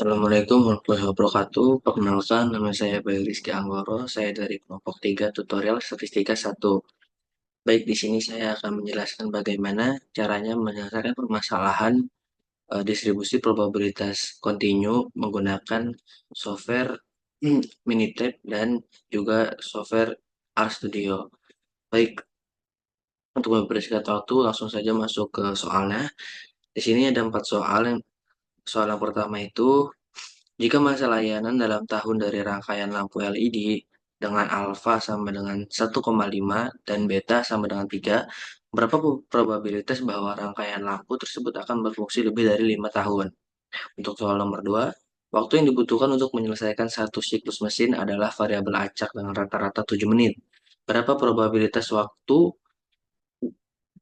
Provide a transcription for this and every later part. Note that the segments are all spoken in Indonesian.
Assalamualaikum warahmatullahi wabarakatuh. Perkenalkan, nama saya Bayu Rizky Anggoro. Saya dari kelompok 3 tutorial statistika 1. Baik, di sini saya akan menjelaskan bagaimana caranya menyelesaikan permasalahan distribusi probabilitas kontinu menggunakan software Minitab dan juga software RStudio. Baik, untuk mempersingkat waktu, langsung saja masuk ke soalnya. Di sini ada 4 soal. Soal yang pertama itu, jika masa layanan dalam tahun dari rangkaian lampu LED dengan alfa sama dengan 1,5 dan beta sama dengan 3, berapa probabilitas bahwa rangkaian lampu tersebut akan berfungsi lebih dari 5 tahun? Untuk soal nomor 2, waktu yang dibutuhkan untuk menyelesaikan satu siklus mesin adalah variabel acak dengan rata-rata 7 menit. Berapa probabilitas waktu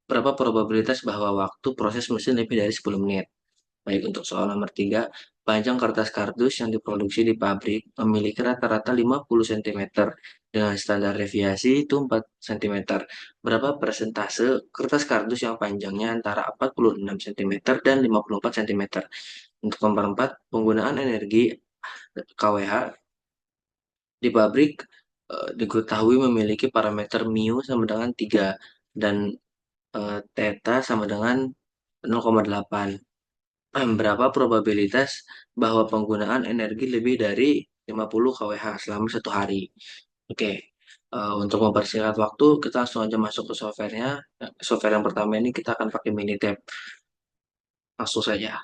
Berapa probabilitas bahwa waktu proses mesin lebih dari 10 menit? Baik, untuk soal nomor 3, panjang kertas kardus yang diproduksi di pabrik memiliki rata-rata 50 cm dengan standar deviasi itu 4 cm. Berapa persentase kertas kardus yang panjangnya antara 46 cm dan 54 cm? Untuk nomor 4, penggunaan energi kWh di pabrik diketahui memiliki parameter mu sama dengan 3 dan theta sama dengan 0,8. Berapa probabilitas bahwa penggunaan energi lebih dari 50 kWh selama satu hari? Oke, untuk mempersingkat waktu, kita langsung aja masuk ke softwarenya. Software yang pertama ini kita akan pakai Minitab. Langsung saja.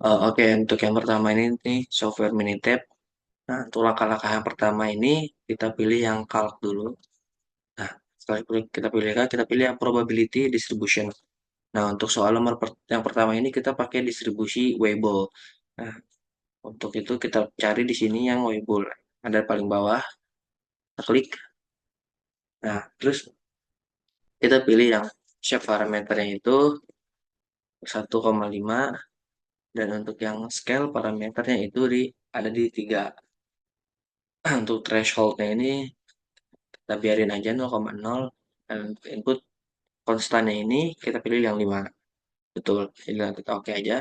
Oke, untuk yang pertama ini nih, software Minitab. Nah, untuk langkah-langkah yang pertama ini, kita pilih yang calc dulu. Nah, setelah kita pilih calc, kita pilih yang probability distribution. Nah, untuk soal nomor yang pertama ini kita pakai distribusi Weibull. Nah, untuk itu kita cari di sini yang Weibull. Ada paling bawah, kita klik. Nah, terus kita pilih yang shape parameternya itu 1,5 dan untuk yang scale parameternya itu ada di 3. Untuk thresholdnya ini kita biarin aja 0,0 dan untuk input konstannya ini kita pilih yang 5. Betul, jadi kita oke aja.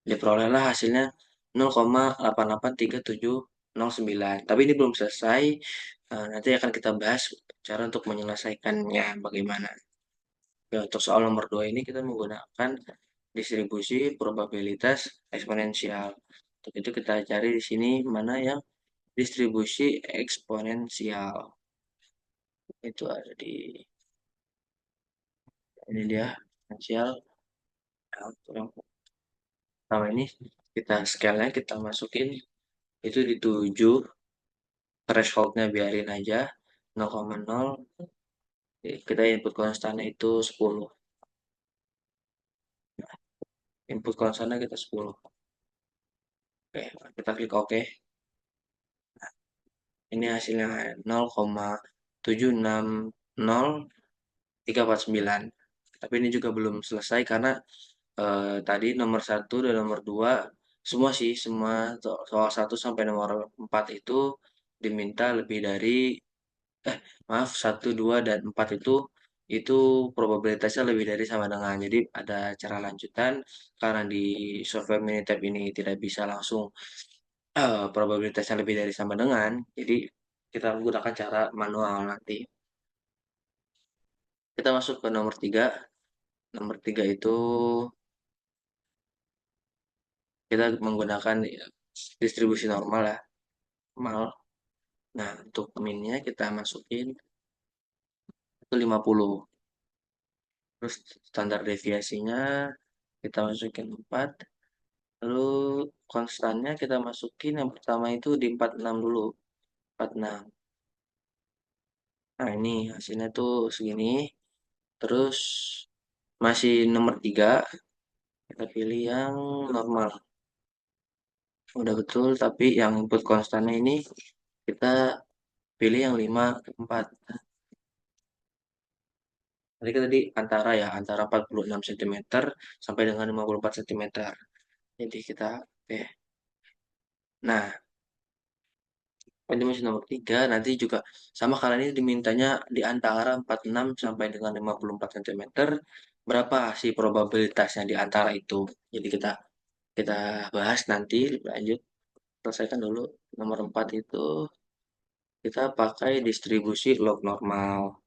Diperolehlah hasilnya 0,88379. Tapi ini belum selesai. Nanti akan kita bahas cara untuk menyelesaikannya bagaimana. Ya, untuk soal nomor 2 ini kita menggunakan distribusi probabilitas eksponensial. Untuk itu kita cari di sini mana yang distribusi eksponensial. Itu ada di ini dia eksponensial. Nah, untuk yang pertama ini kita scale-nya kita masukin itu di 7, threshold-nya biarin aja 0,0. Kita input konstannya itu 10. Input konstannya kita 10. Oke, kita klik OK. Ini hasilnya 0,760,349. Tapi ini juga belum selesai karena tadi nomor 1 dan nomor 2 semua sih, semua soal 1 sampai nomor 4 itu diminta lebih dari maaf, 1, 2 dan 4 itu probabilitasnya lebih dari sama dengan. Jadi ada cara lanjutan karena di software Minitab ini tidak bisa langsung probabilitasnya lebih dari sama dengan. Jadi kita menggunakan cara manual nanti. Kita masuk ke nomor 3. Nomor 3 itu kita menggunakan distribusi normal ya. Normal. Nah, untuk minnya kita masukin itu 50. Terus standar deviasinya kita masukin 4. Lalu konstannya kita masukin yang pertama itu di 46 dulu. 46. Nah, ini hasilnya tuh segini. Terus masih nomor 3, kita pilih yang normal. Udah betul, tapi yang input konstannya ini kita pilih yang 5 ke 4. Tadi kita di antara ya, antara 46 cm sampai dengan 54 cm. Jadi kita oke. Nah, ini masih nomor 3, nanti juga sama kalian ini dimintanya di antara 46 sampai dengan 54 cm. Berapa sih probabilitasnya di antara itu? Jadi kita kita bahas nanti lanjut. Selesaikan dulu. Nomor 4 itu kita pakai distribusi log normal.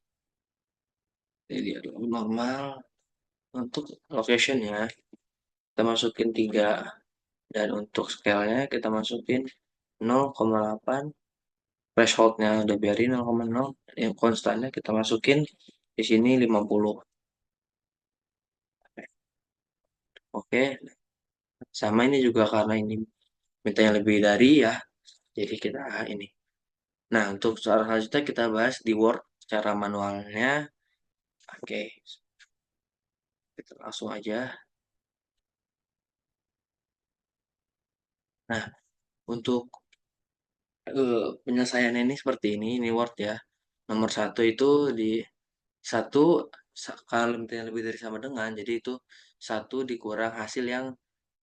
Jadi log normal untuk location ya. Kita masukin 3 dan untuk scale-nya kita masukin 0,8. Threshold-nya udah biarin 0,0. Yang konstannya kita masukin di sini 50. Oke, sama ini juga karena ini minta yang lebih dari ya. Jadi kita ini. Nah, untuk cara selanjutnya kita bahas di Word cara manualnya. Oke, kita langsung aja. Nah, untuk penyelesaian ini seperti ini Word ya. Nomor satu itu di satu kalau yang lebih dari sama dengan, jadi itu satu dikurang hasil yang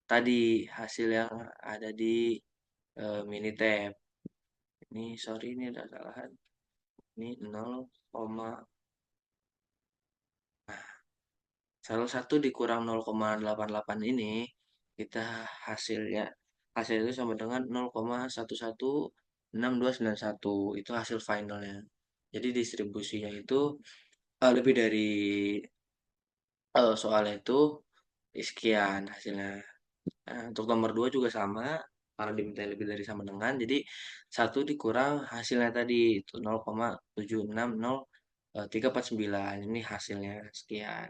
tadi, hasil yang ada di Minitab. Ini sorry ini ada kesalahan. Ini 0, salah satu dikurang 0,88 ini kita hasilnya hasil itu sama dengan 0,116291 itu hasil finalnya. Jadi distribusinya itu lebih dari soal itu sekian hasilnya. Nah, untuk nomor 2 juga sama karena diminta lebih dari sama dengan jadi satu dikurang hasilnya tadi itu 0,760349 ini hasilnya sekian.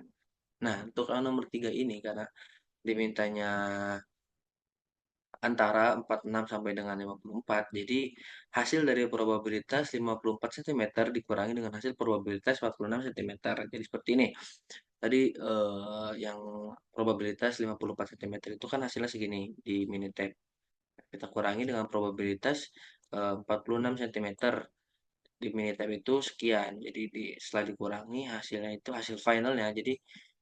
Nah, untuk yang nomor 3 ini karena dimintanya antara 46 sampai dengan 54. Jadi hasil dari probabilitas 54 cm dikurangi dengan hasil probabilitas 46 cm. Jadi seperti ini. Tadi yang probabilitas 54 cm itu kan hasilnya segini di Minitab. Kita kurangi dengan probabilitas 46 cm di Minitab itu sekian. Jadi setelah dikurangi hasilnya itu hasil finalnya jadi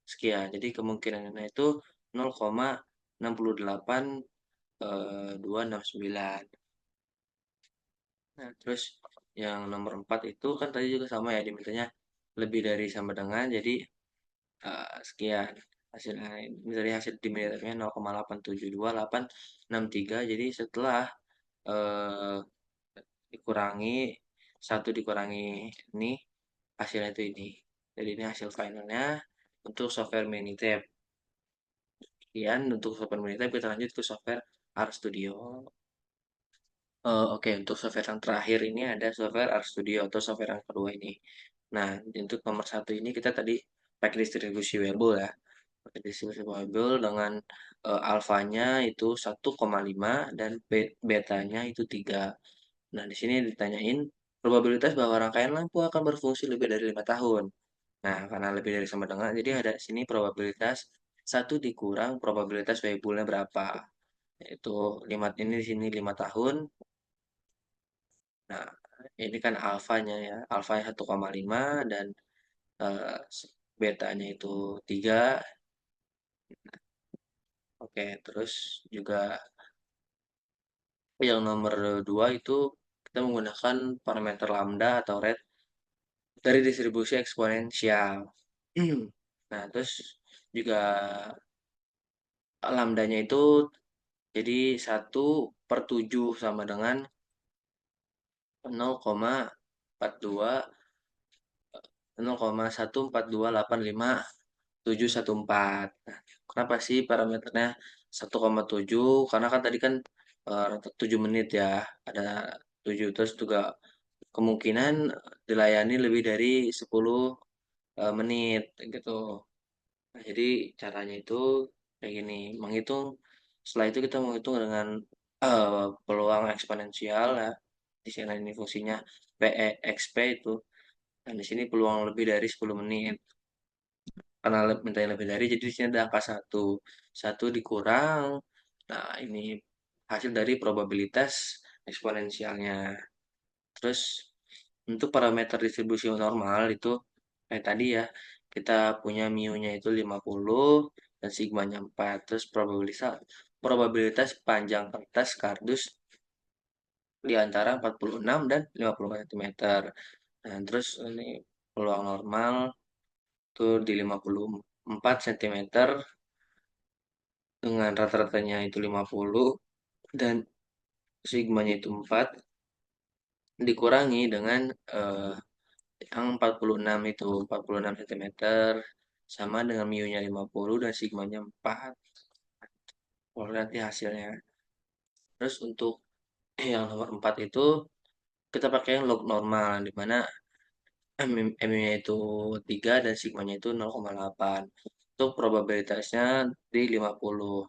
sekian. Jadi kemungkinannya itu 0,68 269. Nah, terus yang nomor 4 itu kan tadi juga sama ya dimintanya lebih dari sama dengan jadi sekian hasilnya ini dari hasil dimintanya 0,872863 jadi setelah eh, dikurangi satu dikurangi ini hasilnya itu ini jadi ini hasil finalnya untuk software Minitab. Kemudian untuk software Minitab kita lanjut ke software RStudio. Oke, untuk software yang terakhir ini ada software RStudio atau software yang kedua ini. Nah, untuk nomor satu ini kita tadi pakai distribusi Weibull ya. Pakai distribusi Weibull dengan alfanya itu 1,5 dan betanya itu 3. Nah, di sini ditanyain probabilitas bahwa rangkaian lampu akan berfungsi lebih dari 5 tahun. Nah, karena lebih dari sama dengan, jadi ada sini probabilitas satu dikurang probabilitas Weibullnya berapa. Yaitu 5 ini di sini 5 tahun. Nah, ini kan alfanya ya, alfanya 1,5 dan eh, betanya itu 3. Oke, terus juga yang nomor 2 itu kita menggunakan parameter lambda atau rate dari distribusi eksponensial. Nah, terus juga lambdanya itu jadi 1/7 sama dengan 0,42 0,14285 kenapa sih parameternya 1,7? Karena kan tadi kan 7 menit ya. Ada 7 terus juga kemungkinan dilayani lebih dari 10 menit gitu. Nah, jadi caranya itu kayak gini, menghitung setelah itu kita menghitung dengan peluang eksponensial ya. Di sini ini fungsinya PE itu. Dan di sini peluang lebih dari 10 menit. Karena minta yang lebih dari jadi di sini ada angka satu satu dikurang nah ini hasil dari probabilitas eksponensialnya terus untuk parameter distribusi normal itu kayak tadi ya kita punya mu-nya itu 50 dan sigmanya 4 terus probabilitas probabilitas panjang kertas kardus di antara 46 dan 54 cm. Nah, terus ini peluang normal tuh di 54 cm dengan rata-ratanya itu 50 dan sigmanya itu 4 dikurangi dengan yang 46 itu 46 cm sama dengan mu-nya 50 dan sigmanya 4. Kalau nanti hasilnya. Terus untuk yang nomor 4 itu kita pakai yang log normal di mana mu-nya itu 3 dan sigmanya itu 0,8. Untuk probabilitasnya di 50.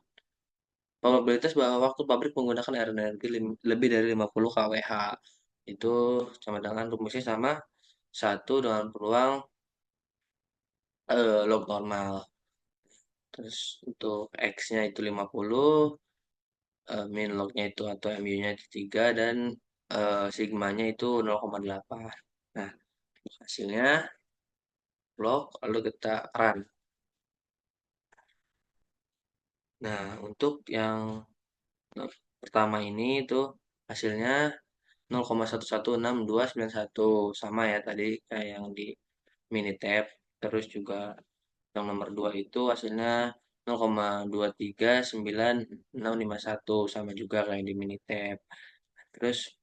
Probabilitas bahwa waktu pabrik menggunakan air energi lebih dari 50 kWh. Itu sama dengan rumusnya sama satu dengan peluang log normal. Terus untuk X-nya itu 50, min log-nya itu atau mu-nya itu 3 dan sigmanya itu 0,8. Nah, hasilnya log lalu kita run. Nah, untuk yang pertama ini itu hasilnya 0,116291 sama ya tadi kayak yang di Minitab. Terus juga yang nomor 2 itu hasilnya 0,239651 sama juga kayak di Minitab. Terus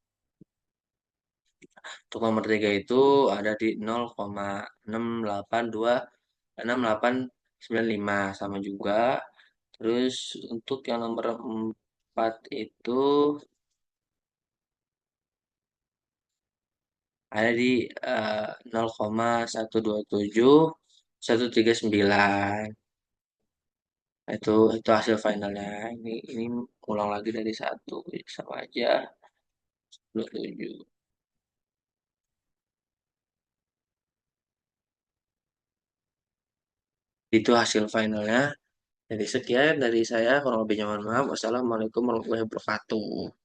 untuk nomor 3 itu ada di 0,68268895 sama juga. Terus untuk yang nomor 4 itu ada di 0,127139. Itu hasil finalnya. Ini ulang lagi dari satu sama aja 27. Itu hasil finalnya. Jadi sekian dari saya, kurang lebihnya mohon maaf. Wassalamualaikum warahmatullahi wabarakatuh.